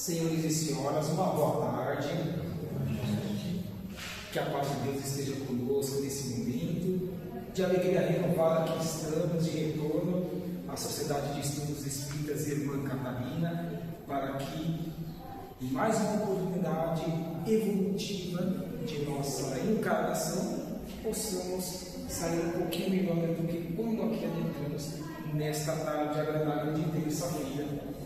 Senhores e senhoras, uma boa tarde. Que a paz de Deus esteja conosco nesse momento de alegria renovada que estamos de retorno à Sociedade de Estudos Espíritas Irmã Catarina, para que, em mais uma oportunidade evolutiva de nossa encarnação, possamos sair um pouquinho melhor do que quando aqui adentramos nesta tarde agradável de terça-feira.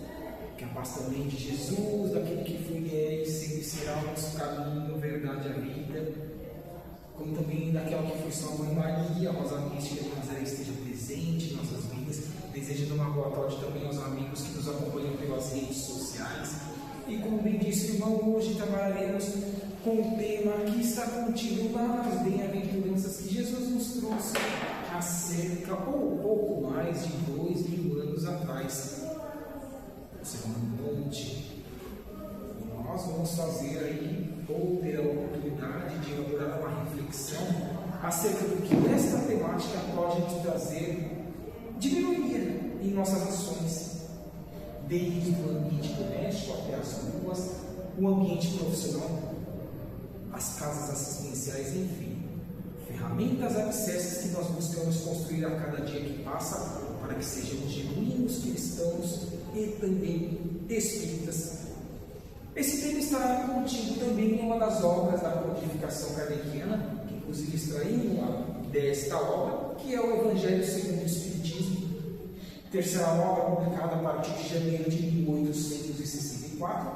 Que a paz também de Jesus, daquele que foi e é e sempre será o nosso caminho, verdade e a vida, como também daquela que foi sua mãe Maria, Rosa Mística de Nazaré, esteja presente em nossas vidas, desejando uma boa tarde também aos amigos que nos acompanham pelas redes sociais. E como bem disse o irmão, hoje trabalharemos com o tema que está contido lá nas bem-aventuranças que Jesus nos trouxe há cerca ou pouco mais de 2000 anos atrás. O Sermão do Monte. E nós vamos fazer aí, ou ter a oportunidade de elaborar uma reflexão acerca do que esta temática pode nos trazer de melhoria em nossas ações, desde o ambiente doméstico até as ruas, o ambiente profissional, as casas assistenciais, enfim, ferramentas alicerces que nós buscamos construir a cada dia que passa, para que sejamos genuínos cristãos e também espíritas. Esse tema está contido também em uma das obras da codificação kardeciana, que inclusive extraímos desta obra, que é o Evangelho segundo o Espiritismo, terceira obra publicada a partir de janeiro de 1864.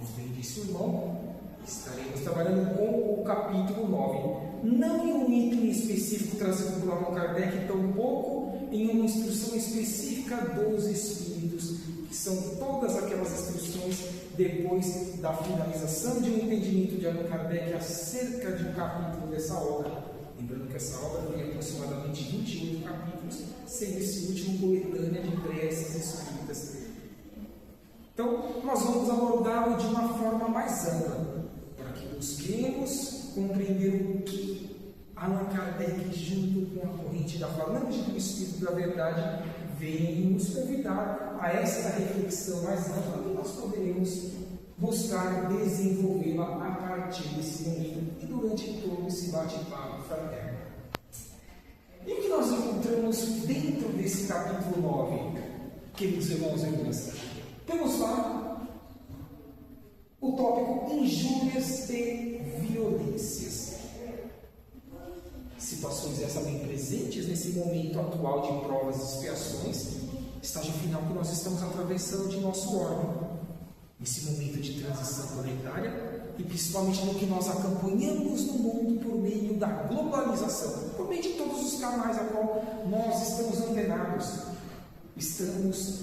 Como bem disse o irmão, estaremos trabalhando com o capítulo 9, não em um item específico trazido por Allan Kardec, tampouco em uma instrução específica dos Espíritos, que são todas aquelas instruções depois da finalização de um entendimento de Allan Kardec acerca de um capítulo dessa obra. Lembrando que essa obra tem aproximadamente 28 capítulos, sendo esse último coletânea de preces espíritas. Então, nós vamos abordá-lo de uma forma mais ampla, para que busquemos compreender o que Allan Kardec, junto com a corrente da falange do Espírito da Verdade, vem nos convidar a esta reflexão mais ampla que nós poderemos buscar desenvolvê-la a partir desse momento e durante todo esse bate-papo fraterno. E o que nós encontramos dentro desse capítulo 9, queridos irmãos e irmãs? Temos lá o tópico injúrias e violências. Situações essas bem presentes nesse momento atual de provas e expiações, estágio final que nós estamos atravessando de nosso órgão, nesse momento de transição planetária e principalmente no que nós acompanhamos no mundo por meio da globalização, por meio de todos os canais a qual nós estamos antenados, estamos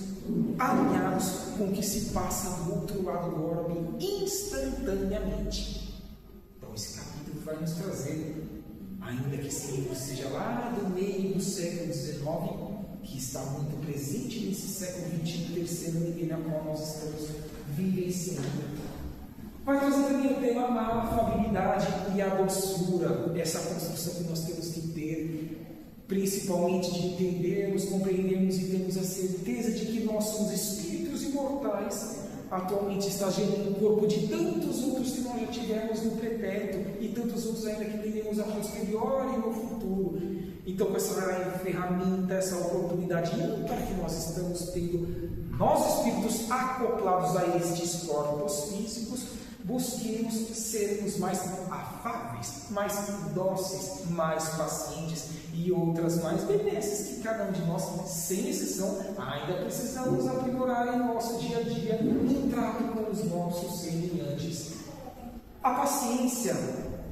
alinhados com o que se passa do outro lado do orbe instantaneamente. Então esse capítulo vai nos trazer, ainda que esse livro seja lá do meio do século XIX, que está muito presente nesse século XX, terceiro milênio a qual nós estamos vivenciando. Vai trazer também o tema a afabilidade e a doçura, essa construção que nós temos que ter, principalmente de entendermos, compreendermos e termos a certeza de que nós somos espíritos imortais, atualmente está gerando o corpo de tantos outros que nós já tivemos no pretérito e tantos outros ainda que teremos a posteriori e no futuro. Então, com essa ferramenta, essa oportunidade ímpar que nós estamos tendo, nós espíritos acoplados a estes corpos físicos, busquemos sermos mais afáveis, mais dóceis, mais pacientes e outras mais benesses que cada um de nós, sem exceção, ainda precisamos aprimorar em nosso dia a dia, em trato com os nossos semelhantes. A paciência,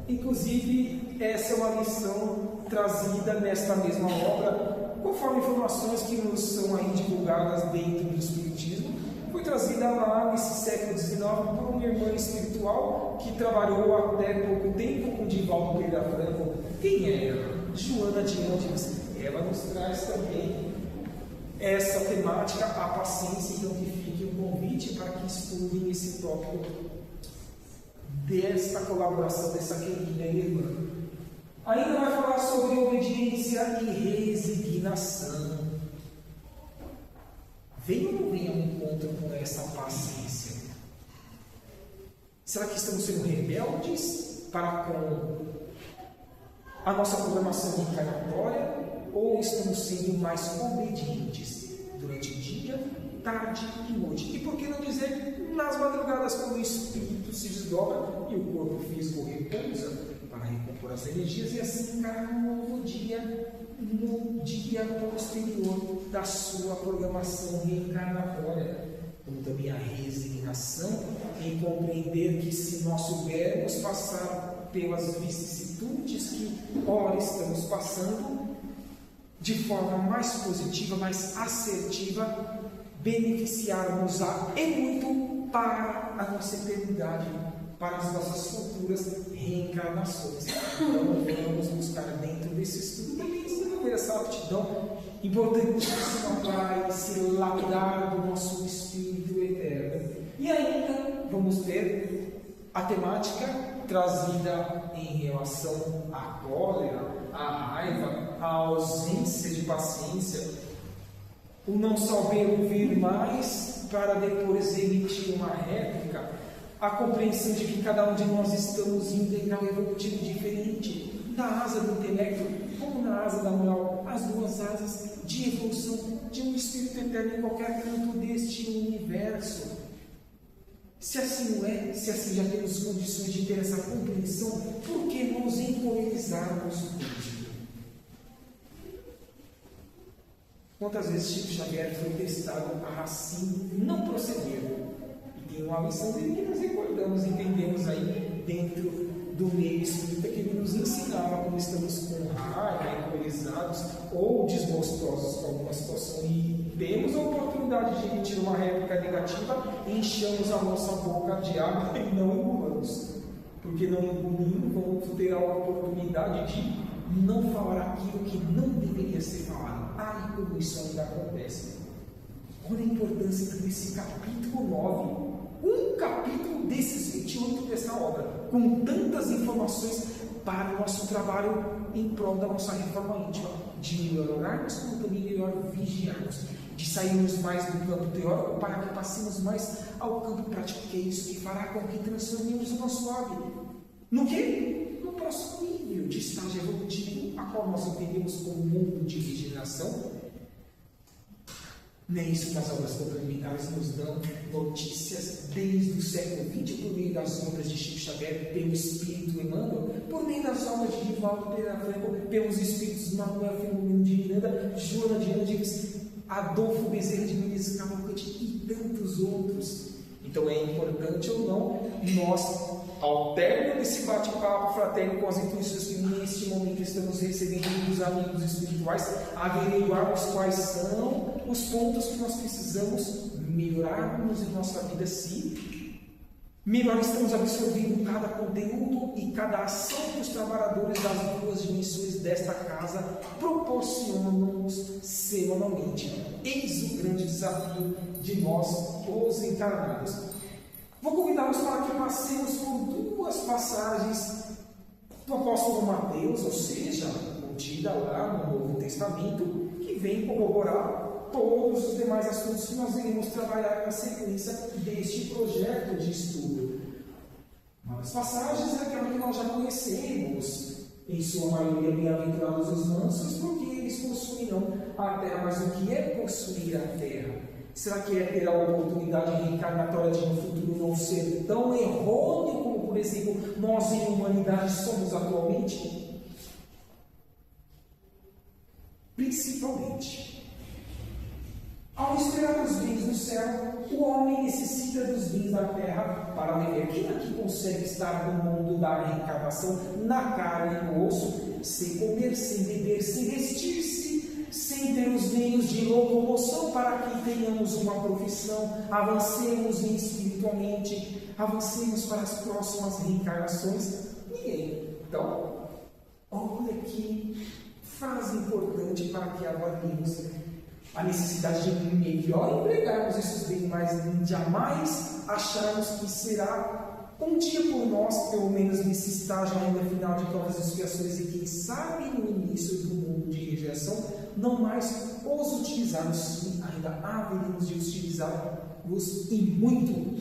inclusive, essa é uma lição trazida nesta mesma obra, conforme informações que nos são aí divulgadas dentro do Espiritismo. Foi trazida lá nesse século XIX por uma irmã espiritual que trabalhou até pouco tempo com Divaldo Pereira Franco. Quem é ela? Joana de Ângeles. Ela nos traz também essa temática, a paciência. Então que fique um convite para que estudem esse tópico desta colaboração dessa querida irmã. Ainda vai falar sobre obediência e resignação. Venha ou não venha ao encontro com essa paciência? Será que estamos sendo rebeldes para com a nossa programação reencarnatória? Ou estamos sendo mais obedientes durante o dia, tarde e noite? E por que não dizer nas madrugadas, quando o espírito se desdobra e o corpo físico repousa para recompor as energias e assim encarar um novo dia, no dia posterior da sua programação reencarnatória? Como também a resignação em compreender que, se nós soubermos passar pelas vicissitudes que ora estamos passando, de forma mais positiva, mais assertiva, beneficiarmos-á e muito para a nossa eternidade, para as nossas futuras reencarnações. Então, vamos buscar dentro desse estudo também desenvolver essa aptidão importantíssima para esse lapidar do nosso espírito eterno. E ainda vamos ver a temática trazida em relação à cólera, à raiva, à ausência de paciência, o não saber ouvir mais para depois emitir uma réplica, a compreensão de que cada um de nós estamos em um degrau evolutivo diferente, na asa do intelecto como na asa da moral, as duas asas de evolução de um espírito eterno em qualquer canto deste universo. Se assim não é, se assim já temos condições de ter essa compreensão, por que nos encolerizarmos com isso? Quantas vezes Chico Xavier foi testado a assim não proceder? E tem uma lição dele que nós recordamos, entendemos aí dentro do meio espírita, que ele nos ensinava quando estamos com raiva, encolerizados ou desgostosos com alguma situação e temos a oportunidade de emitir uma réplica negativa, enchamos a nossa boca de água e não engolamos. Porque não engolindo, vamos ter a oportunidade de não falar aquilo que não deveria ser falado. Ai, como isso ainda acontece. Olha a importância desse capítulo 9. Um capítulo desses 28 dessa obra, com tantas informações para o nosso trabalho em prol da nossa reforma íntima, de melhorarmos, como também melhor vigiarmos, de sairmos mais do campo teórico para que passemos mais ao campo prático, que é isso que fará com que transformemos o nosso hábito. No quê? No próximo nível de estágio evolutivo, a qual nós entendemos como mundo de regeneração. Nem isso que as obras complementares nos dão notícias desde o século XX, por meio das obras de Chico Xavier, pelo Espírito Emmanuel, por meio das obras de Divaldo Pereira Franco, pelos Espíritos Manuel Filomeno de Miranda, Joana de Ângeles, Adolfo Bezerra de Menezes Cavalcante e tantos outros. Então é importante ou não nós, ao término desse bate-papo fraterno com as intuições que neste momento estamos recebendo dos amigos espirituais, averiguarmos quais são os pontos que nós precisamos melhorarmos em nossa vida, se melhor estamos absorvendo cada conteúdo e cada ação que os trabalhadores das duas dimensões desta casa proporcionam-nos semanalmente. Eis o grande desafio de nós, os encarnados. Vou convidá-los para que passemos por duas passagens do apóstolo Mateus, ou seja, contida lá no Novo Testamento, que vem corroborar todos os demais assuntos que nós iremos trabalhar na sequência deste projeto de estudo. Uma das passagens é aquela que nós já conhecemos, em sua maioria bem-aventurados os mansos, porque eles possuirão a terra. Mas o que é possuir a terra? Será que é ter a oportunidade reencarnatória de no futuro não ser tão errôneo como, por exemplo, nós em humanidade somos atualmente? Principalmente, ao esperar os bens do céu, o homem necessita dos bens da terra para viver. Quem aqui consegue estar no mundo da reencarnação, na carne e no osso, sem comer, sem beber, sem vestir-se, sem ter os meios de locomoção para que tenhamos uma profissão, avancemos espiritualmente, avancemos para as próximas reencarnações? Ninguém. Então, olha que frase importante para que avaliemos a necessidade de melhor empregarmos esses bens, mas jamais acharmos que será um dia por nós, pelo menos nesse estágio ainda final de provas e expiações, e quem sabe no início do mundo de regeneração, não mais os utilizarmos. Sim, ainda haveríamos de utilizá-los e muito.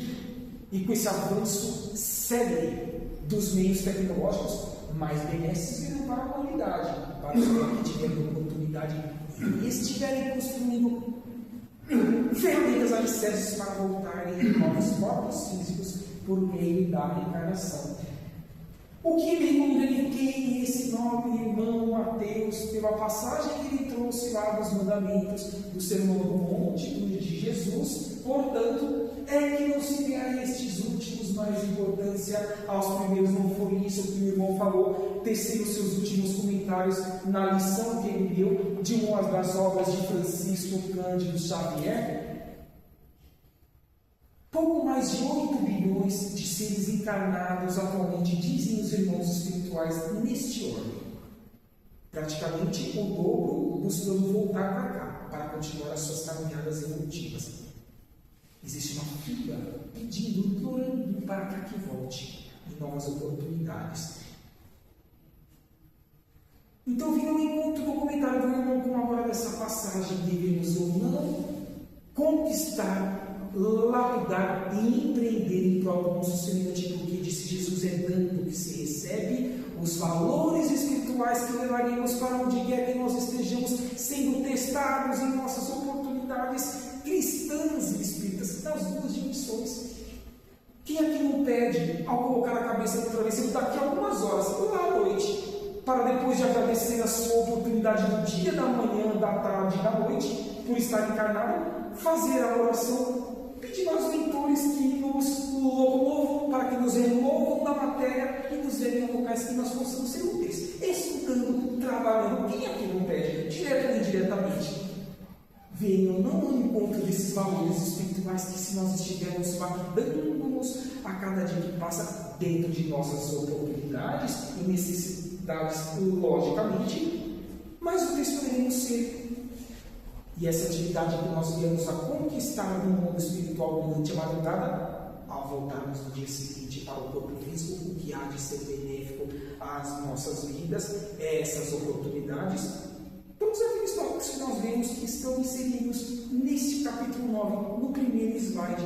E com esse avanço célere dos meios tecnológicos, mais benesses virão para a humanidade, para os que tiverem oportunidade e estiverem construindo ferramentas alicerces para voltarem em novos corpos físicos por meio da reencarnação. O que me comuniquei esse nobre irmão Mateus, pela passagem que ele trouxe lá dos mandamentos do Sermão do Monte de Jesus, portanto, é que não se dê a estes últimos mais importância, aos primeiros não foi isso que o irmão falou, tecer os seus últimos comentários na lição que ele deu de uma das obras de Francisco Cândido Xavier. Pouco mais de 8 bilhões de seres encarnados atualmente, dizem os irmãos espirituais, neste ordem. Praticamente o dobro buscando voltar para cá, para continuar as suas caminhadas evolutivas. Existe uma fila pedindo, implorando para que volte em novas oportunidades. Então, vindo ao encontro do comentário do irmão com agora dessa passagem, devemos ou não conquistar, lapidar e empreender em prol do nosso semelhante, porque disse Jesus, é dando que se recebe os valores espirituais que levaremos para onde quer que nós estejamos sendo testados em nossas oportunidades cristãs e espíritas, nas duas dimensões. Quem aqui não pede, ao colocar a cabeça no travesseiro daqui a algumas horas, lá à noite, para depois de agradecer a sua oportunidade do dia, da manhã, da tarde e da noite, por estar encarnado, fazer a oração, pedindo aos mentores que nos locomovam, para que nos removam da matéria e nos levem a locais que nós possamos ser úteis, estudando, trabalhando. Quem aqui não pede, direto ou indiretamente? Venham não ao encontro desses valores espirituais que, se nós estivermos lapidando-nos a cada dia que passa, dentro de nossas oportunidades e necessidades, logicamente, mas o que poderemos ser. E essa atividade que nós viemos a conquistar no mundo espiritual durante a madrugada, ao voltarmos no dia seguinte para o corpo físico, o que há de ser benéfico às nossas vidas, essas oportunidades, todos aqueles tópicos que nós vemos que estão inseridos neste capítulo 9, no primeiro slide: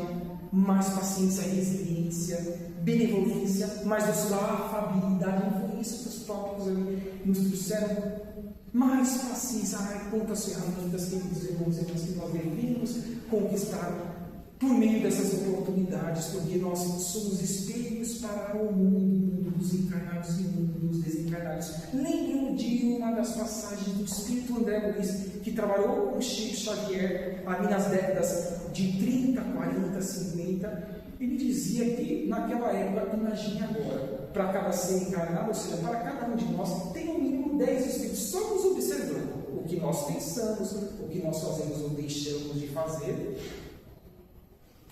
mais paciência, resiliência, benevolência, mais afabilidade. Não foi isso que os tópicos ali nos trouxeram? Mais paciência, quantas ferramentas, queridos irmãos e irmãs, que nós devemos conquistar por meio dessas oportunidades, porque nós somos espelhos para o mundo dos encarnados e o mundo dos desencarnados. Lembram de uma das passagens do Espírito André Luiz, que trabalhou com Chico Xavier ali nas décadas de 30, 40, 50, ele dizia que naquela época, imagine agora, para cada ser encarnado, ou seja, para cada um de nós, tem no mínimo 10 espíritos, só nos observando o que nós pensamos, o que nós fazemos ou deixamos de fazer.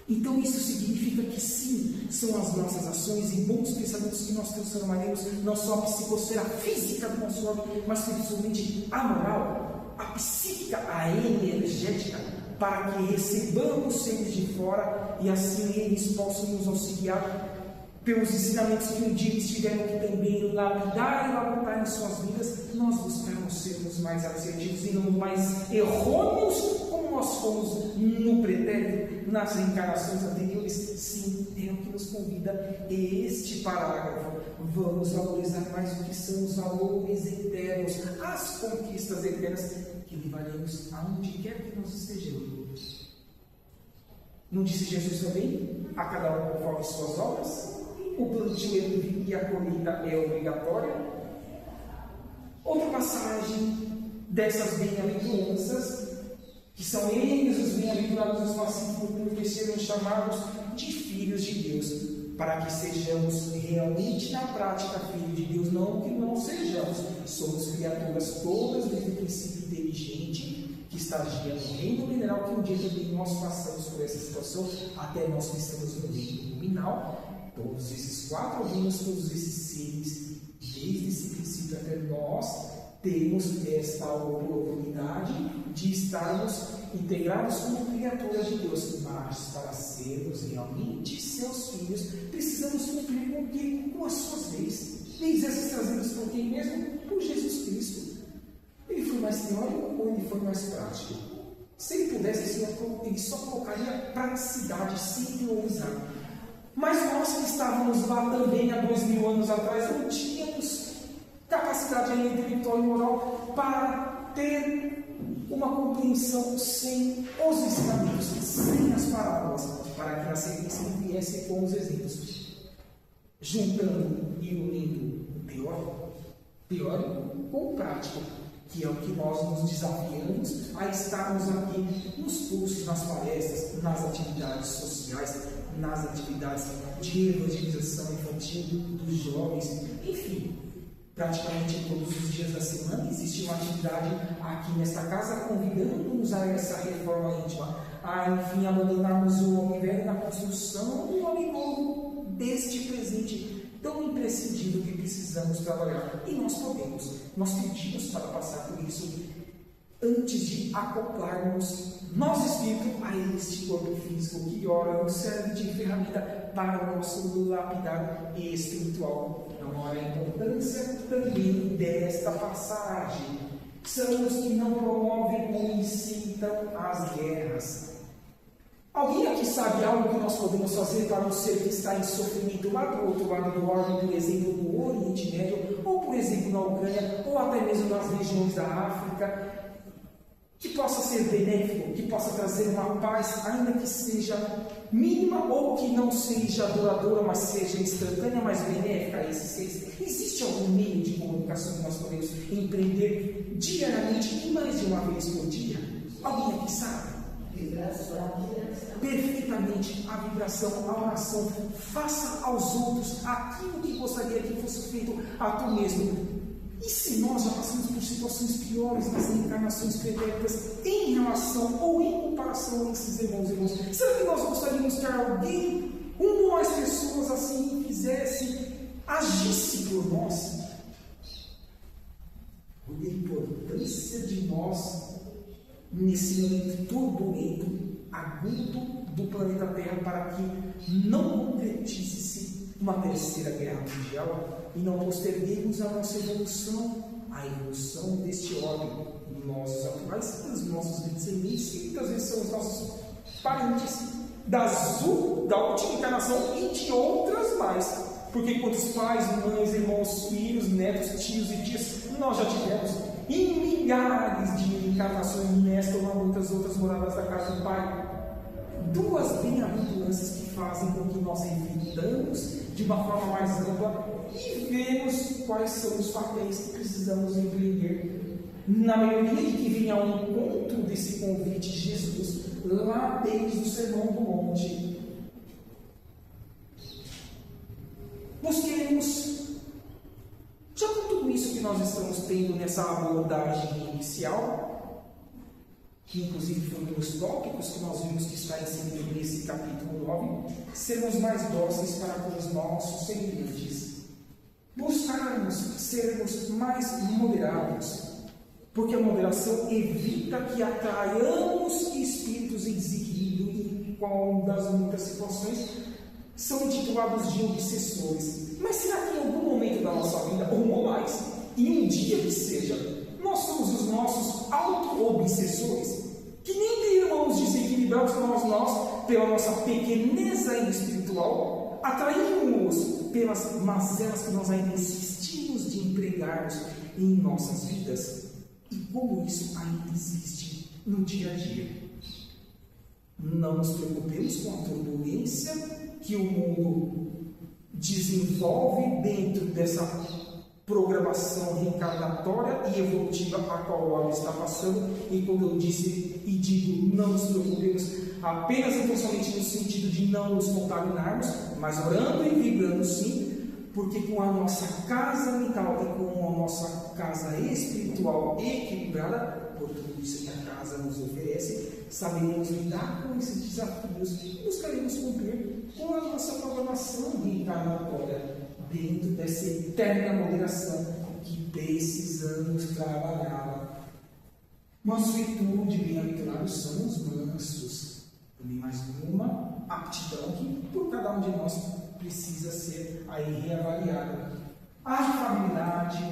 Então isso significa que sim, são as nossas ações e bons pensamentos que nós transformaremos não só a psicosfera física do nosso homem, mas principalmente a moral, a psíquica, a energética, para que recebamos seres de fora e assim eles possam nos auxiliar pelos ensinamentos que um dia eles tiveram que também lapidar e labutar em suas vidas. Nós buscamos sermos mais assertivos e não mais errôneos como nós fomos no pretérito, nas reencarnações anteriores. Sim, é o que nos convida este parágrafo. Vamos valorizar mais o que são os valores eternos, as conquistas eternas que levaremos aonde quer que nós estejamos. Não disse Jesus também? A cada um conforme suas obras? O plantio e a colheita é obrigatória. Outra passagem dessas bem-aventuranças, que são eles os bem-aventurados, os pacíficos, porque serão chamados de filhos de Deus, para que sejamos realmente na prática filhos de Deus, não que não sejamos. Somos criaturas todas desde o princípio inteligente, que estagia no reino mineral, que um dia também nós passamos por essa situação, até nós que estamos no reino luminal. Todos esses 4 reinos, todos esses seres, desde esse princípio até nós, temos esta oportunidade de estarmos integrados como criaturas de Deus, mas para sermos realmente seus filhos, precisamos cumprir com o quê? Com as suas leis. Leis essas trazidas por quem mesmo? Por Jesus Cristo. Ele foi mais teórico ou ele foi mais prático? Se ele pudesse, ele só colocaria praticidade, sem teorizar. Mas nós que estávamos lá também há 2000 anos atrás, não tínhamos capacidade intelectual e moral para ter uma compreensão sem os ensinamentos, sem as parábolas, para que na sequência ele viesse com os exemplos, juntando e unindo o teórico com o prático, que é o que nós nos desafiamos a estarmos aqui nos cursos, nas palestras, nas atividades sociais, nas atividades de evangelização infantil dos jovens, enfim. Praticamente todos os dias da semana existe uma atividade aqui nesta casa convidando-nos a essa reforma íntima, a enfim abandonarmos o homem velho na construção do homem novo, deste presente tão imprescindível que precisamos trabalhar. E nós podemos, nós pedimos para passar por isso antes de acoplarmos nosso espírito a este corpo físico que ora nos serve de ferramenta para o nosso lapidar espiritual. Não há a importância também desta passagem. São os que não promovem ou incitam as guerras. Alguém aqui sabe algo que nós podemos fazer para um ser que está em sofrimento lá do outro lado do orbe, por exemplo, no Oriente Médio, ou por exemplo na Ucrânia, ou até mesmo nas regiões da África, que possa ser benéfico, que possa trazer uma paz, ainda que seja mínima ou que não seja duradoura, mas seja instantânea, mas benéfica a esses seres? Existe algum meio de comunicação que nós podemos empreender diariamente e mais de uma vez por dia? Alguém aqui sabe? Perfeitamente a vibração, a oração. Faça aos outros aquilo que gostaria que fosse feito a tu mesmo. E se nós já passamos por situações piores nas encarnações pretéritas em relação ou em comparação a esses irmãos e irmãs, será que nós gostaríamos que alguém, uma ou mais pessoas assim, agisse por nós? A importância de nós nesse momento turbulento, agudo do planeta Terra, para que não concretize-se uma terceira guerra mundial e não posterguemos a nossa evolução, a evolução deste órgão, nossos atuais, dos nossos descendentes, que muitas vezes são os nossos parentes da última encarnação e de outras mais. Porque quantos pais, mães, irmãos, filhos, netos, tios e tias nós já tivemos em milhares de encarnações nesta ou muitas outras moradas da casa do Pai. Duas bem-aventuranças que fazem com que nós reflitamos de uma forma mais ampla e vemos quais são os papéis que precisamos empreender na maioria de que vem ao encontro desse convite de Jesus lá desde o Sermão do Monte. Nós queremos, já com tudo isso que nós estamos tendo nessa abordagem inicial, que inclusive foi um dos tópicos que nós vimos que está inserido nesse capítulo 9, sermos mais dóceis para com os nossos semelhantes, buscarmos sermos mais moderados, porque a moderação evita que atraiamos espíritos em desequilíbrio e, com das muitas situações, são intitulados de obsessores. Mas será que em algum momento da nossa vida, ou não mais, em um dia que seja, nós somos os nossos auto-obsessores? Que nem de irmãos desequilibrados nós, pela nossa pequeneza espiritual, atraímos pelas mazelas que nós ainda insistimos de empregarmos em nossas vidas. E como isso ainda existe no dia a dia. Não nos preocupemos com a turbulência que o mundo desenvolve dentro dessa programação reencarnatória e evolutiva a qual o homem está passando. E quando eu disse e digo, não nos preocupemos apenas e somente no sentido de não nos contaminarmos, mas orando e vibrando sim, porque com a nossa casa mental e com a nossa casa espiritual equilibrada, por tudo isso que a casa nos oferece, saberemos lidar com esses desafios e buscaremos cumprir com a nossa programação reencarnatória dentro dessa eterna moderação que precisamos trabalhar. Mansuetude, bem-aventurados são os mansos. Também mais uma aptidão que por cada um de nós precisa ser aí reavaliada. A afabilidade,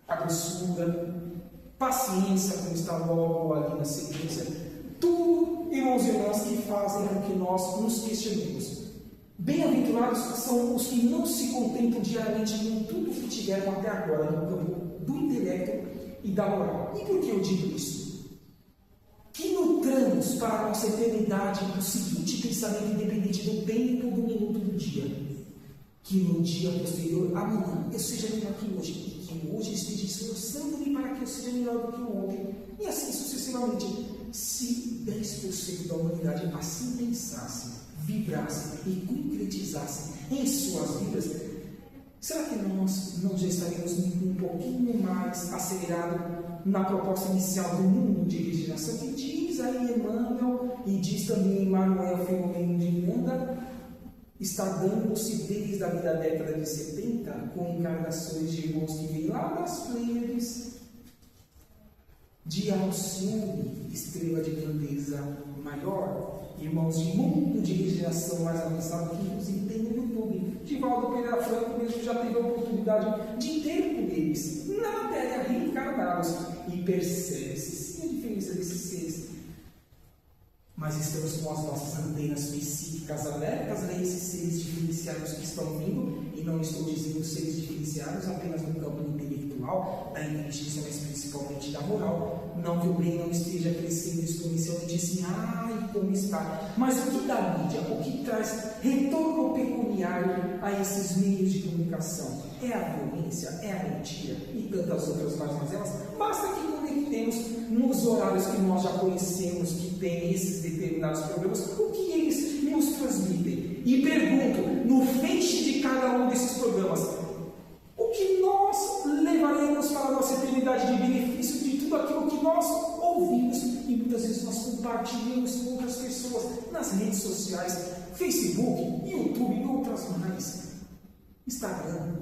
a doçura, paciência, como está logo ali na sequência, tudo, irmãos e irmãs, que fazem com que nós nos questionemos. Bem-aventurados são os que não se contentam diariamente com tudo que tiveram até agora no campo do intelecto e da moral. E por que eu digo isso? Que nutramos para a nossa eternidade o seguinte pensamento independente do tempo, do minuto, do dia. Que no dia posterior, amanhã, eu seja melhor que hoje. E que hoje esteja esforçando-me para que eu seja melhor do que ontem. E assim sucessivamente. Se 10% da humanidade assim pensasse, vibrasse e concretizasse em suas vidas, será que nós não já estaríamos um pouquinho mais acelerado na proposta inicial do mundo de regeneração, que diz aí Emmanuel e diz também Manuel Filomeno de Miranda, está dando-se desde a década de 70, com encarnações de irmãos que vêm lá das Pleiades, de Alcione, estrela de grandeza maior, irmãos de mundo de regeneração mais avançado que inclusive tem no YouTube. Divaldo Pereira Franco mesmo já teve a oportunidade de ter com eles, na matéria reencarnados, e percebe-se sim a diferença desses seres. Mas estamos com as nossas antenas psíquicas abertas a esses seres diferenciados que estão vindo, e não estou dizendo seres diferenciados apenas no campo intelectual, da inteligência, mas principalmente da moral. Não que o bem não esteja crescendo exponencialmente assim, como está. Mas o que dá mídia, o que traz retorno pecuniário a esses meios de comunicação? É a violência, é a mentira e tantas outras mais mazelas. Basta que conectemos nos horários que nós já conhecemos, que tem esses determinados programas, o que eles nos transmitem. E pergunto, no feixe de cada um desses programas, o que nós levaremos para a nossa eternidade de benefício de tudo aquilo que nós ouvimos e muitas vezes nós compartilhamos com outras pessoas nas redes sociais, Facebook, YouTube e outras mais, Instagram.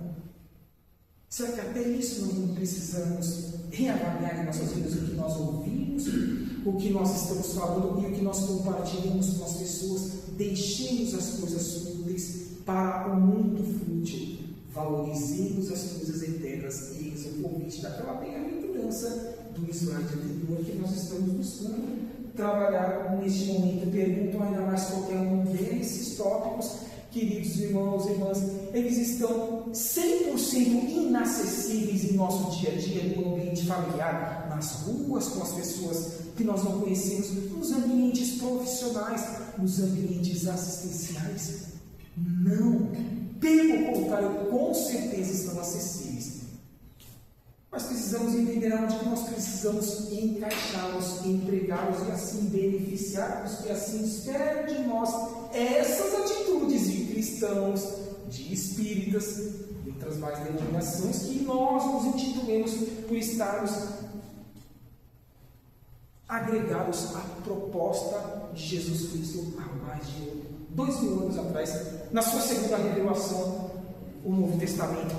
Será que até isso nós não precisamos reavaliar em nossas vidas o que nós ouvimos, o que nós estamos falando e o que nós compartilhamos com as pessoas? Deixemos as coisas fúteis para o mundo fútil. Valorizemos as coisas eternas e eis o convite daquela bem-aventurança do slide anterior que nós estamos buscando trabalhar neste momento. Pergunto ainda mais qualquer um desses tópicos, queridos irmãos e irmãs, eles estão 100% inacessíveis em nosso dia a dia, no ambiente familiar, nas ruas, com as pessoas que nós não conhecemos, nos ambientes profissionais, nos ambientes assistenciais. Não! Pelo contrário, com certeza estão acessíveis. Mas precisamos entender onde que nós precisamos encaixá-los, empregá-los e assim beneficiar-los, e assim esperam de nós essas atitudes de cristãos, de espíritas e outras mais denominações que nós nos intitulemos por estarmos agregados à proposta de Jesus Cristo há mais de 2000 anos atrás, na sua segunda revelação, o Novo Testamento.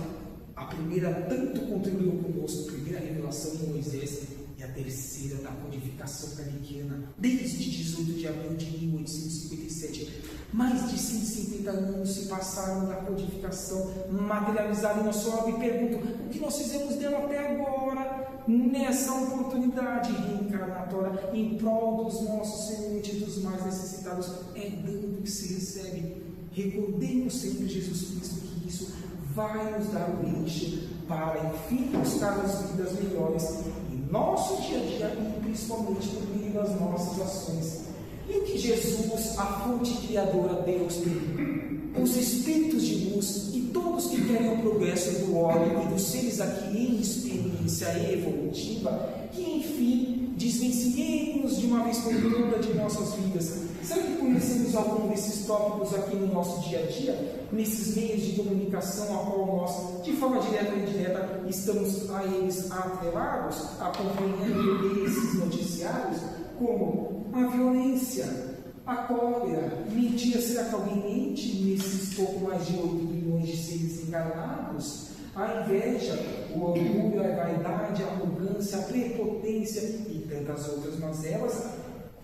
A primeira tanto contribuiu conosco, a primeira revelação de Moisés e a terceira da codificação kardeciana, desde 18 de abril de 1857. Mais de 150 anos se passaram da codificação materializada em nosso orbe, e pergunto, o que nós fizemos dela até agora, nessa oportunidade reencarnatória, em prol dos nossos semelhantes, dos mais necessitados? É dando que se recebe. Recordemos sempre Jesus Cristo que isso vai nos dar o eixo para, enfim, buscar as vidas melhores em nosso dia a dia e principalmente por meio das nossas ações. E o que Jesus, a fonte criadora, Deus, tem? Os espíritos de luz e todos que querem o progresso do homem e dos seres aqui em experiência evolutiva, que, enfim, desvencilhemos de uma vez por todas de nossas vidas. Será que conhecemos algum desses tópicos aqui no nosso dia a dia, nesses meios de comunicação a qual nós, de forma direta ou indireta, estamos a eles atrelados, acompanhando esses noticiários, como a violência, a cólera, mentira? Será que alguém mente nesses pouco mais de 8 bilhões de seres encarnados? A inveja, o orgulho, a vaidade, a arrogância, a prepotência e tantas outras mazelas,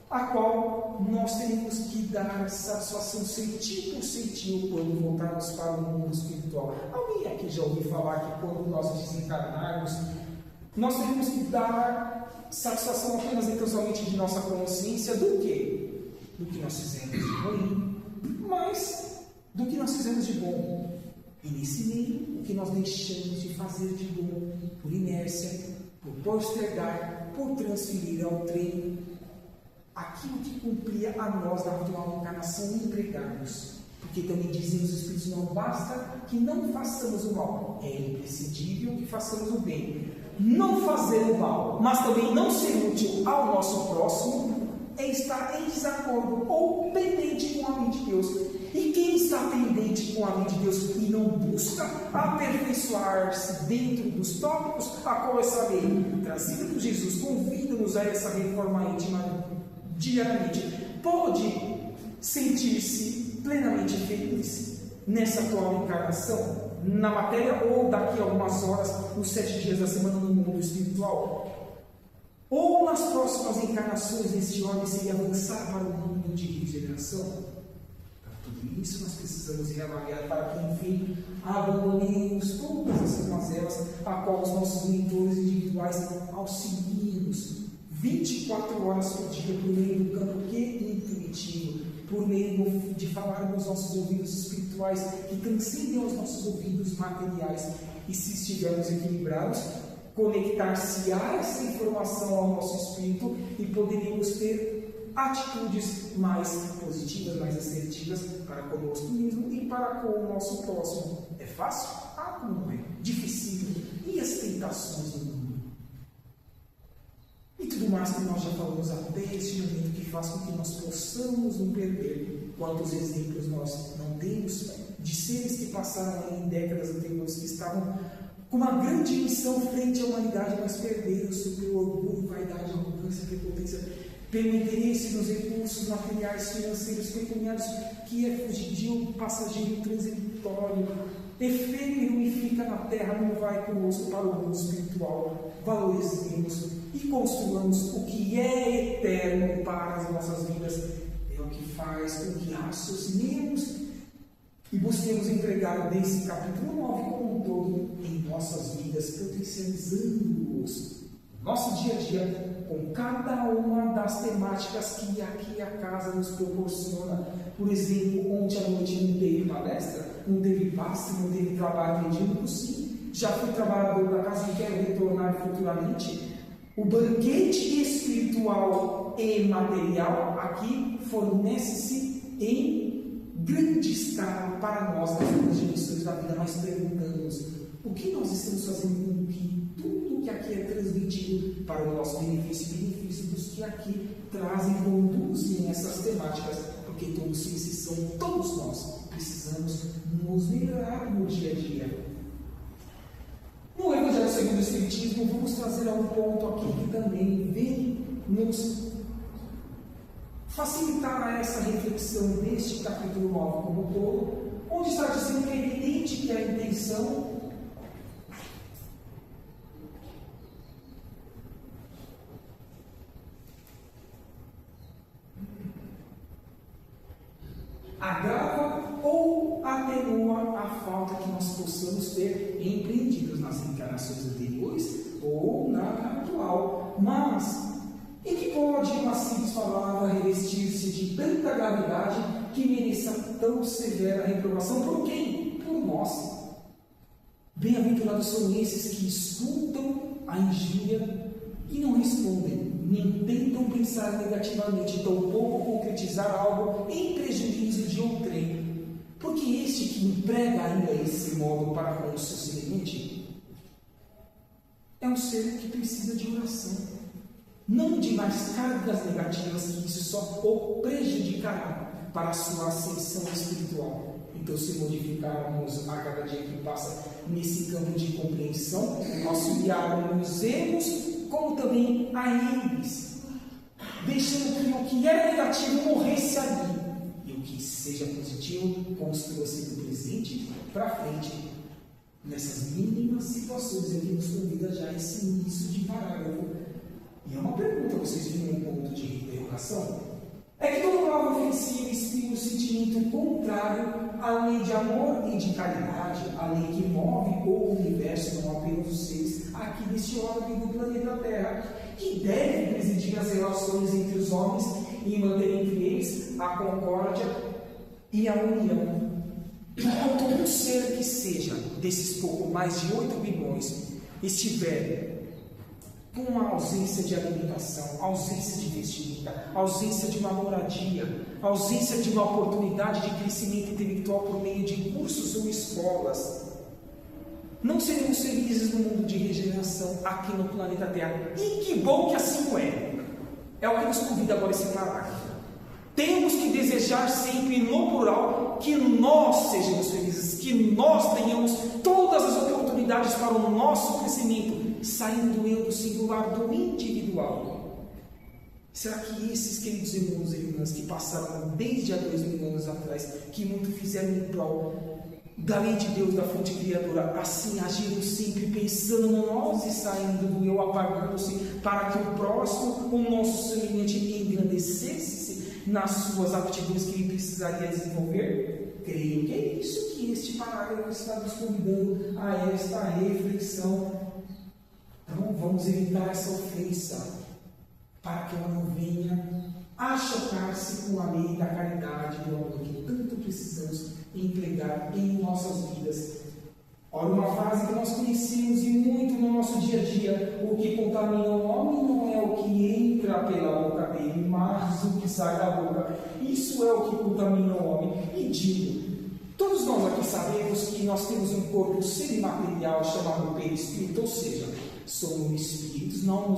a qual nós teremos que dar satisfação centinho por centinho quando voltarmos para o mundo espiritual. Alguém aqui já ouviu falar que quando nós desencarnarmos, nós teremos que dar satisfação apenas e somente de nossa consciência do quê? Do que nós fizemos de ruim. Mas do que nós fizemos de bom. E nesse meio, o que nós deixamos de fazer de bom, por inércia, por postergar, por transferir ao trem, aquilo que cumpria a nós na atual encarnação, entregarmos. Porque também dizem os Espíritos, não basta que não façamos o mal, é imprescindível que façamos o bem. Não fazer o mal, mas também não ser útil ao nosso próximo, é estar em desacordo ou pendente com a lei de Deus. E quem está pendente com a lei de Deus e não busca aperfeiçoar-se dentro dos tópicos a qual essa lei, trazida por Jesus, convida-nos a essa reforma íntima diariamente, pode sentir-se plenamente feliz nessa atual encarnação, na matéria, ou daqui a algumas horas, nos 7 dias da semana no mundo espiritual, ou nas próximas encarnações, nesse ordem seria avançar para o mundo de regeneração. Para tudo isso nós precisamos reavaliar para que, enfim, abandonemos todas essas mazelas a qual os nossos mentores individuais auxiliam-nos 24 horas por dia, por meio do campo intuitivo, por meio de falar nos nossos ouvidos espirituais, que transcendem aos nossos ouvidos materiais. E se estivermos equilibrados, conectar-se a essa informação ao nosso espírito e poderíamos ter atitudes mais positivas, mais assertivas para conosco mesmo e para com o nosso próximo. É fácil? Ah, como é? Difícil. E as tentações do mundo? E tudo mais que nós já falamos até este momento, que faz com que nós possamos não perder. Quantos exemplos nós não temos de seres que passaram aí em décadas anteriores, que estavam com uma grande missão frente à humanidade, mas perderam-se pelo orgulho, vaidade, arrogância, prepotência, pelo interesse nos recursos materiais, financeiros, pecuniários, que é fugidio, passageiro, transitório, efêmero e fica na terra, não vai conosco para o mundo espiritual. Valorizemos e construamos o que é eterno para as nossas vidas. É o que faz com que raciocinemos e busquemos entregar desse capítulo 9 como um todo em nossas vidas, potencializando-os no nosso dia a dia com cada uma das temáticas que aqui a casa nos proporciona. Por exemplo, ontem à noite não teve palestra, não teve passe, não teve trabalho medíocre, sim. Já fui trabalhador da casa e quero retornar futuramente. O banquete espiritual e material aqui fornece-se em grande escala para nós nas outras dimensões da vida. Nós perguntamos o que nós estamos fazendo com que tudo que aqui é transmitido para o nosso benefício e benefício dos que aqui trazem, conduzem essas temáticas, porque todos, sem exceção, todos nós precisamos nos melhorar no dia a dia. No Evangelho segundo o Espiritismo, vamos trazer a um ponto aqui que também vem nos facilitar essa reflexão deste capítulo 9 como um todo, onde está dizendo que é evidente que a intenção agrava ou atenua a falta que nós possamos ter empreendidos nas encarnações anteriores ou na atual. Mas, e que pode uma simples palavra revestir-se de tanta gravidade que mereça tão severa reprovação? Por quem? Por nós. Bem-aventurados são esses que escutam a injúria e não respondem, nem tentam pensar negativamente, tampouco concretizar algo em prejuízo de outrem. Porque este que emprega ainda esse modo para com o seu semelhante é um ser que precisa de oração, não de mais cargas negativas, que isso só o prejudicará para a sua ascensão espiritual. Então, se modificarmos a cada dia que passa nesse campo de compreensão, auxiliarmos como também a eles, deixando que o que era negativo morresse ali, e o que seja positivo construa-se do presente para frente, nessas mínimas situações em que nos convida já esse início de parágrafo. E é uma pergunta, vocês viram um ponto de interrogação? É que toda palavra ofensiva exprime um sentimento contrário à lei de amor e de caridade, a lei que move o universo, não apenas os seres aqui deste órgão do planeta Terra, que deve presidir as relações entre os homens e manter entre eles a concórdia e a união. enquanto um ser que seja desses pouco mais de 8 bilhões estiver com uma ausência de alimentação, ausência de vestimenta, ausência de uma moradia, ausência de uma oportunidade de crescimento intelectual por meio de cursos ou escolas, não seremos felizes no mundo de regeneração aqui no planeta Terra. E que bom que assim é. É o que nos convida agora esse parágrafo. Temos que desejar sempre, no plural, que nós sejamos felizes, que nós tenhamos todas as oportunidades para o nosso crescimento, saindo do eu, do singular, do individual. Será que esses queridos irmãos e irmãs que passaram desde há 2000 anos atrás, que muito fizeram em prol da lei de Deus, da fonte criadora, assim agiram sempre pensando em nós e saindo do eu, apagando-se para que o próximo, o nosso semelhante, engrandecesse nas suas aptidões que ele precisaria desenvolver? Creio que é isso que este parágrafo está nos convidando a esta reflexão. Então vamos evitar essa ofensa, para que ela não venha a chocar-se com a lei da caridade e do amor que tanto precisamos empregar em nossas vidas. Olha, uma frase que nós conhecemos e muito no nosso dia a dia: o que contamina o homem não é o que entra pela boca dele, mas o que sai da boca. Isso é o que contamina o homem. E digo, todos nós aqui sabemos que nós temos um corpo semimaterial chamado perispírito, ou seja, somos espíritos, não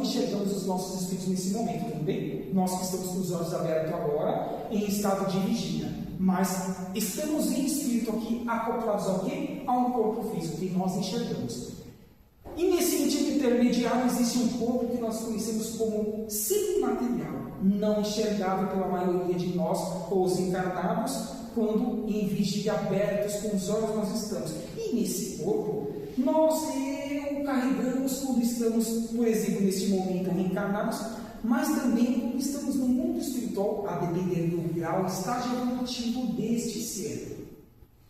enxergamos os nossos espíritos nesse momento, também nós que estamos com os olhos abertos agora, em estado de vigília, mas estamos em espírito aqui, acoplados ao quê? A um corpo físico que nós enxergamos. E nesse sentido intermediário existe um corpo que nós conhecemos como semimaterial, não enxergável pela maioria de nós, ou os encarnados, quando em vigília abertos com os olhos nós estamos. E nesse corpo, nós o carregamos quando estamos, por exemplo, neste momento reencarnados, mas também quando estamos no mundo espiritual, a depender do grau, estágio evolutivo deste ser.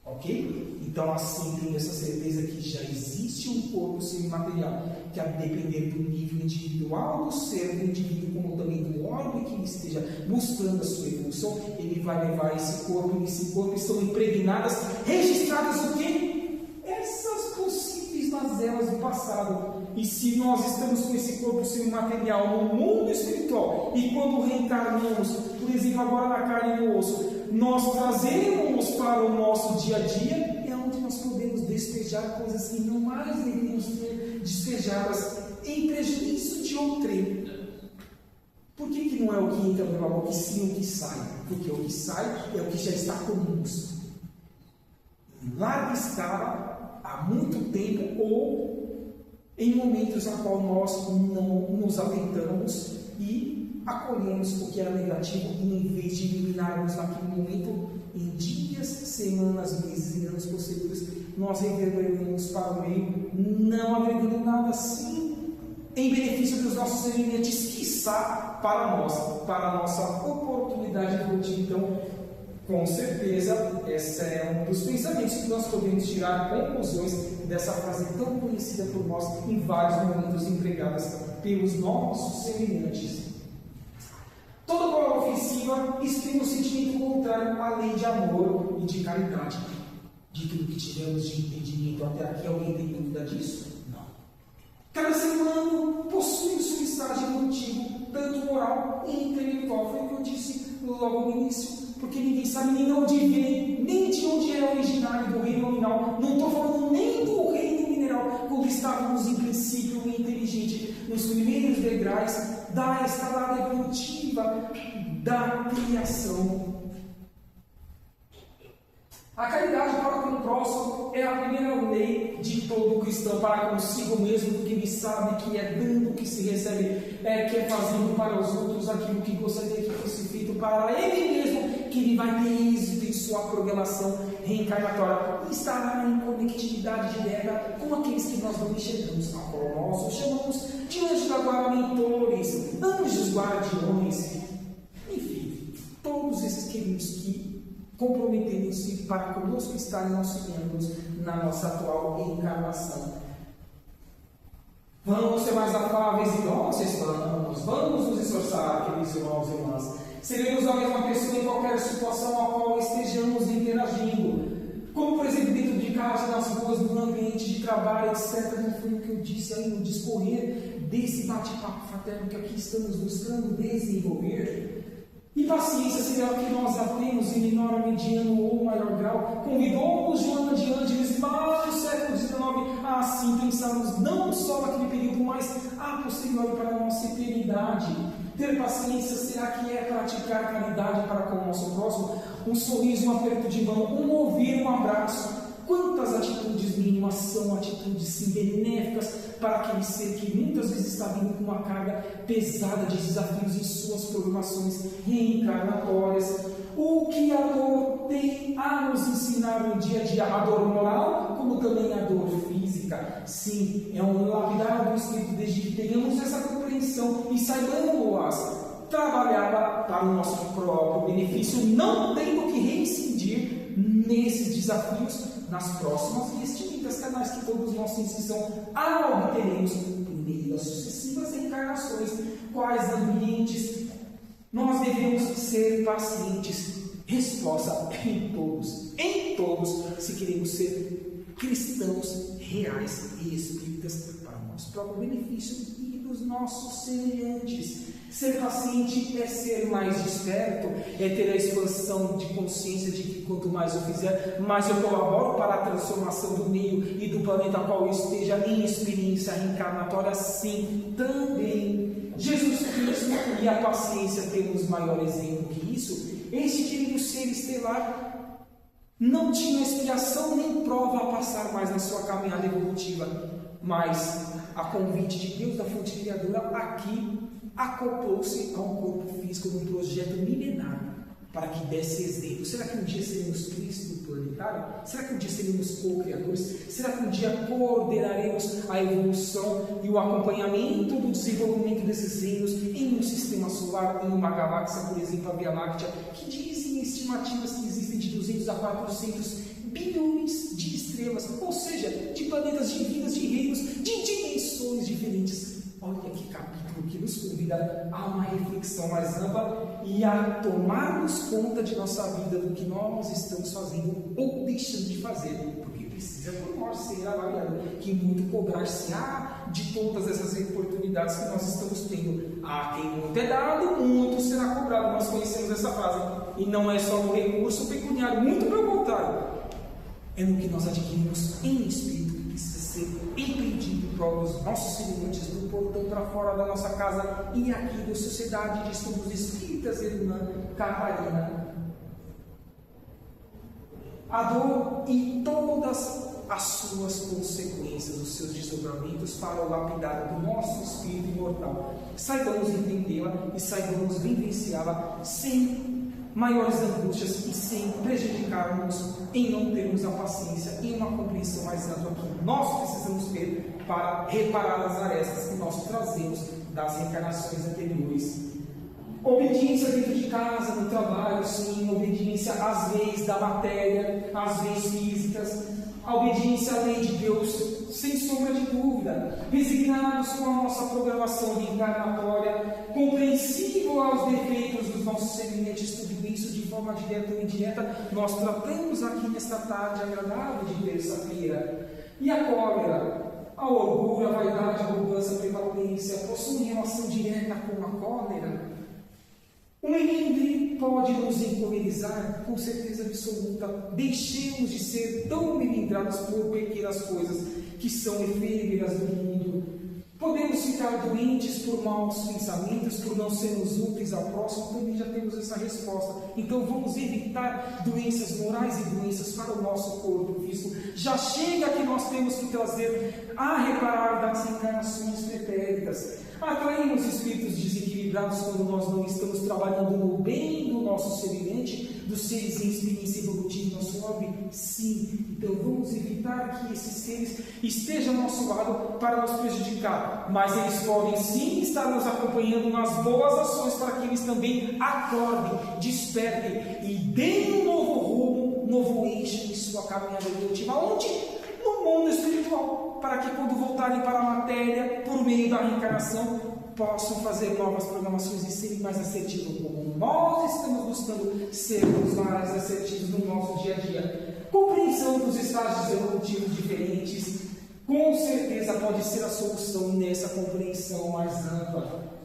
Ok? Então, assim, tenho essa certeza que já existe um corpo semimaterial, que a depender do nível individual do ser, do indivíduo, como também do órgão que ele esteja buscando a sua evolução, ele vai levar esse corpo, e nesse corpo estão impregnadas, registradas o quê? Essas possíveis mazelas do passado. E se nós estamos com esse corpo semimaterial no mundo espiritual, e quando reencarnamos, por exemplo, agora na carne e no osso, nós trazemos para o nosso dia a dia, é onde nós podemos despejar coisas que não mais deveríamos ser despejadas em prejuízo de outrem. Por que não é o que entra pela boca, e sim o que sai? Porque o que sai é o que já está conosco, em larga escala, há muito tempo, ou em momentos na qual nós não nos atentamos e acolhemos o que era negativo, e em vez de eliminarmos naquele momento, em dias, semanas, meses e anos posteriores, nós reverberamos para o meio, não agregando nada assim em benefício dos nossos semelhantes, quiçá para nós, para a nossa oportunidade evolutiva. Então, com certeza, esse é um dos pensamentos que nós podemos tirar conclusões dessa frase tão conhecida por nós em vários momentos empregadas pelos nossos semelhantes. Toda palavra ofensiva exprime um sentimento contrário à lei de amor e de caridade. De tudo que tivemos de entendimento até aqui, alguém tem dúvida disso? Não. Cada ser humano possui o seu estágio evolutivo, tanto moral e intelectual. Foi o que eu disse logo no início. Porque ninguém sabe nem de onde vem, nem de onde é originário do reino nominal. Não estou falando nem do reino mineral, quando estávamos em princípio inteligente, nos primeiros degraus da escalada evolutiva da criação. A caridade para com o próximo é a primeira lei de todo cristão para consigo mesmo, porque ele sabe que é dando que se recebe, que é fazendo para os outros aquilo que gostaria que fosse feito para ele mesmo, que ele vai ter êxito em sua programação reencarnatória e estará em conectividade direta com aqueles que nós não enxergamos, a qual nós chamamos de anjos da guarda, mentores, anjos guardiões, enfim, todos esses queridos que comprometerem-se para conosco estarem auxiliando-nos na nossa atual encarnação. Vamos ser mais afáveis e dóceis? Vamos nos esforçar, queridos irmãos e irmãs. Seremos a mesma pessoa em qualquer situação a qual estejamos interagindo. como por exemplo dentro de casa, nas ruas, no ambiente de trabalho, etc. Não foi o que eu disse aí no discorrer desse bate-papo fraterno que aqui estamos buscando desenvolver? E paciência será o que nós a temos em menor, mediano ou maior grau. Convidou-nos Joana de Ângeles lá no século XIX a assim pensarmos não só naquele período, mas a posteriori para a nossa eternidade. Ter paciência será que é praticar caridade para com o nosso próximo? Um sorriso, um aperto de mão, um ouvir, um abraço. Quantas atitudes mínimas são atitudes sim benéficas para aquele ser que muitas vezes está vindo com uma carga pesada de desafios em suas programações reencarnatórias. O que a dor tem a nos ensinar no dia a dia, a dor moral, como também a dor física. Sim, é um lapidar do Espírito desde que tenhamos essa compreensão e saibamos trabalhar para o nosso próprio benefício, não tendo que reincidir nesses desafios nas próximas vestimentas canais que todos nós temos que são obteremos por meio das sucessivas encarnações. Quais ambientes nós devemos ser pacientes? Resposta: em todos, se queremos ser cristãos reais e espíritas para o nosso próprio benefício e dos nossos semelhantes. Ser paciente é ser mais desperto, é ter a expansão de consciência de que quanto mais eu fizer, mais eu colaboro para a transformação do meio e do planeta qual eu esteja em experiência reencarnatória. Sim, também Jesus Cristo e a paciência temos maior exemplo que isso. Este querido ser estelar não tinha expiação nem prova a passar mais na sua caminhada evolutiva, mas a convite de Deus da fonte criadora aqui acoplou-se a um corpo físico num projeto milenar para que desse exemplo. Será que um dia seremos Cristo planetário? Será que um dia seremos co-criadores? Será que um dia coordenaremos a evolução e o acompanhamento do desenvolvimento desses reinos em um sistema solar, em uma galáxia, por exemplo, a Via Láctea, que dizem estimativas que existem de 200 a 400 bilhões de estrelas, ou seja, de planetas, de vidas, de reinos, de dimensões diferentes. Olha que capítulo que nos convida a uma reflexão mais ampla e a tomarmos conta de nossa vida, do que nós estamos fazendo ou deixando de fazer, porque precisa por nós ser avaliado, que muito cobrar-se-á de todas essas oportunidades que nós estamos tendo. Quem muito é dado, muito será cobrado. Nós conhecemos essa frase, e não é só no recurso pecuniário, muito pelo contrário, é no que nós adquirimos em espírito, que precisa ser empreendido para os nossos semelhantes, do portão para fora da nossa casa e aqui da Sociedade de Estudos Espíritas, irmã Catarina. A dor e todas as suas consequências, os seus desdobramentos para o lapidar do nosso espírito imortal. Saibamos entendê-la e saibamos vivenciá-la sem maiores angústias e sem prejudicarmos em não termos a paciência e uma compreensão mais ampla que nós precisamos ter para reparar as arestas que nós trazemos das reencarnações anteriores. Obediência dentro de casa, no trabalho, sim, obediência às leis da matéria, às leis físicas, a obediência à lei de Deus, sem sombra de dúvida, resignados com a nossa programação reencarnatória, compreensível aos defeitos dos nossos semelhantes, tudo isso de forma direta ou indireta, nós tratamos aqui nesta tarde agradável de terça-feira. E a cólera, a orgulho, a vaidade, a arrogância, a prepotência possuem relação direta com a cólera. O melindre pode nos encolerizar, com certeza absoluta. Deixemos de ser tão melindrados por pequenas coisas que são efêmeras do mundo. Podemos ficar doentes por maus pensamentos, por não sermos úteis ao próximo, também já temos essa resposta. Então vamos evitar doenças morais e doenças para o nosso corpo físico. Já chega que nós temos que trazer a reparar das encarnações pretéritas. Atraímos espíritos desequilibrados quando nós não estamos trabalhando no bem do nosso semelhante, dos seres em experiência evolutiva no nosso orbe? Sim. Então vamos evitar que esses seres estejam ao nosso lado para nos prejudicar, mas eles podem sim estar nos acompanhando nas boas ações para que eles também acordem, despertem e deem um novo rumo, um novo eixo em sua caminhada evolutiva. Onde? No mundo espiritual, para que quando voltarem para a matéria, por meio da reencarnação, possam fazer novas programações e serem mais assertivos, como nós estamos buscando sermos mais assertivos no nosso dia a dia. Compreensível dois amplos estágios evolutivos diferentes, com certeza pode ser a solução nessa compreensão mais ampla.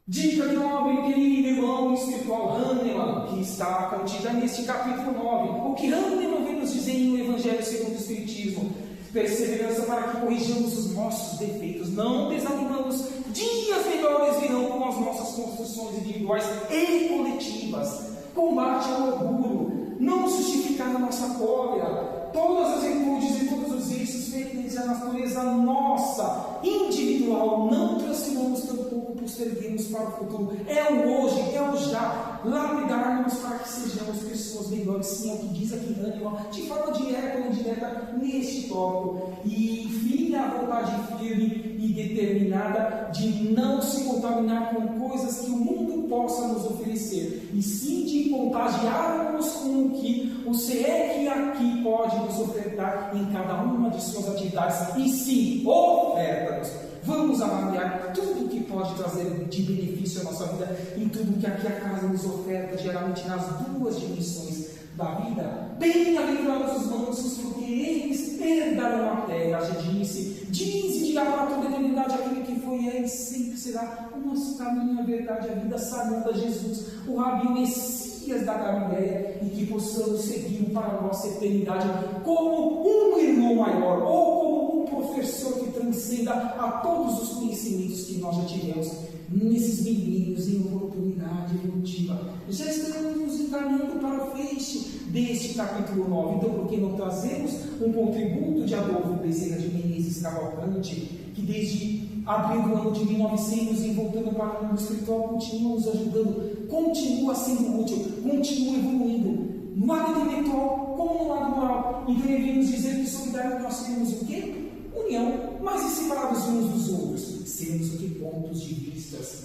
Dica do nobre querido irmão espiritual Hahnemann, que está contida neste capítulo 9. O que Hahnemann vem nos dizer em O Evangelho segundo o Espiritismo? Perseverança para que corrijamos os nossos defeitos, não desanimamos. Dias melhores virão com as nossas construções individuais e coletivas. Combate ao orgulho, não justificar a nossa cólera. Todas as virtudes e todos os vícios feitos à natureza nossa, individual, não transformamos tampouco posterguemos para o futuro. É o hoje, é o já. Lapidarmos para que sejamos pessoas melhores. Sim, é o que diz aqui Hahnemann, de forma direta ou indireta, neste tópico. E, enfim, a vontade firme e determinada de não se contaminar com coisas que o mundo possa nos oferecer, e sim de contagiarmos com o que o SEEC aqui pode nos ofertar em cada uma de suas atividades. E sim, oferta-nos. Vamos avaliar tudo o que pode trazer de benefício à nossa vida, em tudo que aqui a casa nos oferta, geralmente nas duas dimensões da vida. Bem-aventurados os mansos, porque eles herdarão a terra. Já disse, diz e dirá para toda a eternidade aquele que foi, é e sempre será o nosso caminho, a verdade, a vida, sagrada Jesus, o Rabi, o Messias da Galileia, e que possamos seguir para a nossa eternidade como um irmão maior, ou como um professor que transcenda a todos os conhecimentos que nós já tivemos nesses milênios em oportunidade evolutiva. Já estamos nos encaminhando para o fecho deste capítulo 9. Então, por que não trazemos um contributo de Adolfo Bezerra de Menezes Cavalcante, que desde abril do ano de 1900 e voltando para o mundo espiritual continua nos ajudando, continua sendo útil, continua evoluindo no lado intelectual como no lado moral. Então, devemos dizer que solidário nós temos o quê? União, mas e separados uns dos outros? Sermos o que? Pontos de vistas.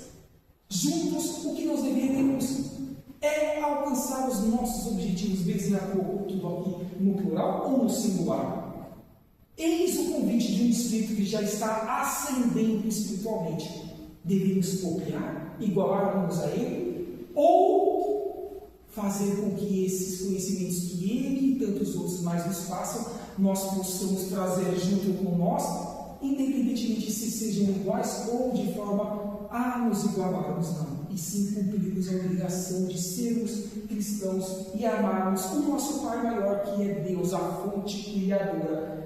Juntos, o que nós deveremos é alcançar os nossos objetivos. Bezerra colocou tudo aqui no plural ou no singular? Eis o convite de um espírito que já está ascendendo espiritualmente. Devemos copiar, igualar-nos a ele, ou fazer com que esses conhecimentos que ele e tantos outros mais nos passam, nós possamos trazer junto com nós, independentemente se sejam iguais ou de forma a nos igualarmos, não. E sim cumprirmos a obrigação de sermos cristãos e amarmos o nosso Pai maior, que é Deus, a fonte criadora.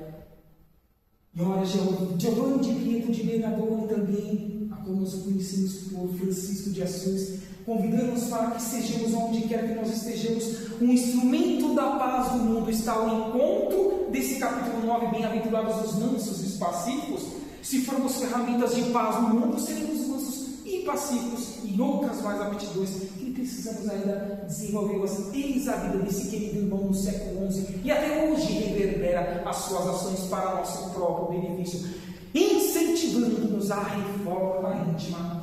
E olha, Giovanni de Pietro de Bernardone também, a como nós o conhecemos por Francisco de Assis, convidamos para que sejamos, onde quer que nós estejamos, um instrumento da paz do mundo. Está ao encontro desse capítulo 9, bem-aventurados os mansos e pacíficos. Se formos ferramentas de paz no mundo, seremos mansos e pacíficos, e outras mais aptidões que precisamos ainda desenvolver. Eis a vida desse querido irmão no século XI, e até hoje reverbera as suas ações para nosso próprio benefício, incentivando-nos à reforma íntima.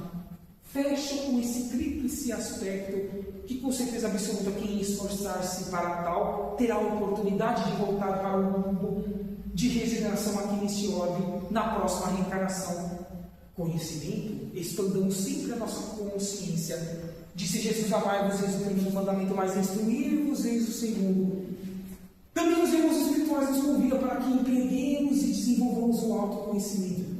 Fecha com esse tríplice aspecto, que com certeza absoluta quem esforçar-se para tal terá a oportunidade de voltar para o mundo de regeneração aqui neste orbe, na próxima reencarnação. Conhecimento, expandamos sempre a nossa consciência. Disse Jesus: amai-vos, eis o primeiro mandamento, mas instruir-vos, eis o segundo. Também os irmãos espirituais nos convidam para que empreguemos e desenvolvamos o autoconhecimento.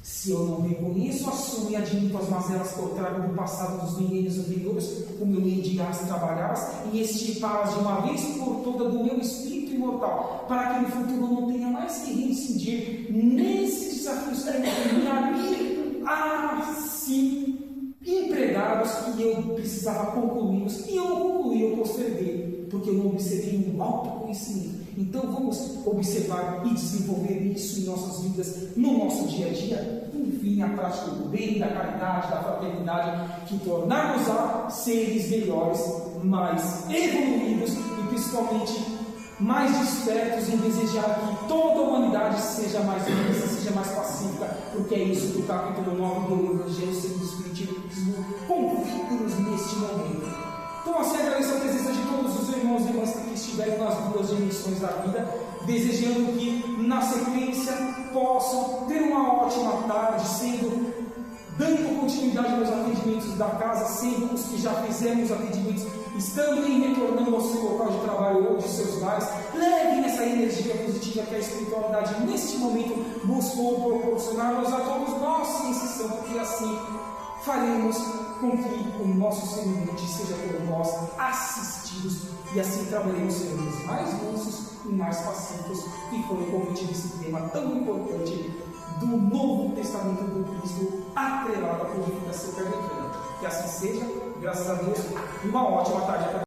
Se eu não reconheço, assumo e admito as mazelas que eu trago do passado dos milênios anteriores, como eu mendigas trabalhavas, e extirpá-las de uma vez por toda do meu espírito imortal, para que no futuro não tenha mais que reincidir nesse desafio que assim empregados que eu precisava concluí-los, e eu não concluí, eu posterguei, porque eu não observei um autoconhecimento. Então vamos observar e desenvolver isso em nossas vidas, no nosso dia a dia. Enfim, a prática do bem, da caridade, da fraternidade, que tornar-nos a seres melhores, mais evoluídos e principalmente mais despertos em desejar que toda a humanidade seja mais unida, seja mais pacífica, porque é isso que o capítulo 9 do Evangelho segundo o Espiritismo convida-nos neste momento. Então, assim, agradeço a presença de todos os irmãos e irmãs que estiveram nas duas dimensões da vida, desejando que, na sequência, possam ter uma ótima tarde, dando continuidade aos atendimentos da casa, sendo os que já fizemos atendimentos, estando e retornando ao seu local de trabalho ou de seus lares. Levem essa energia perspectiva que a espiritualidade neste momento buscou proporcionar-nos a todos nós, sim, são, porque assim faremos com que o nosso semente seja por nós assistidos e assim trabalhemos sermos mais mansos e mais pacíficos, que foi o convite desse tema tão importante do Novo Testamento do Cristo, atrelado à purificação terrena. Que assim seja, graças a Deus, uma ótima tarde a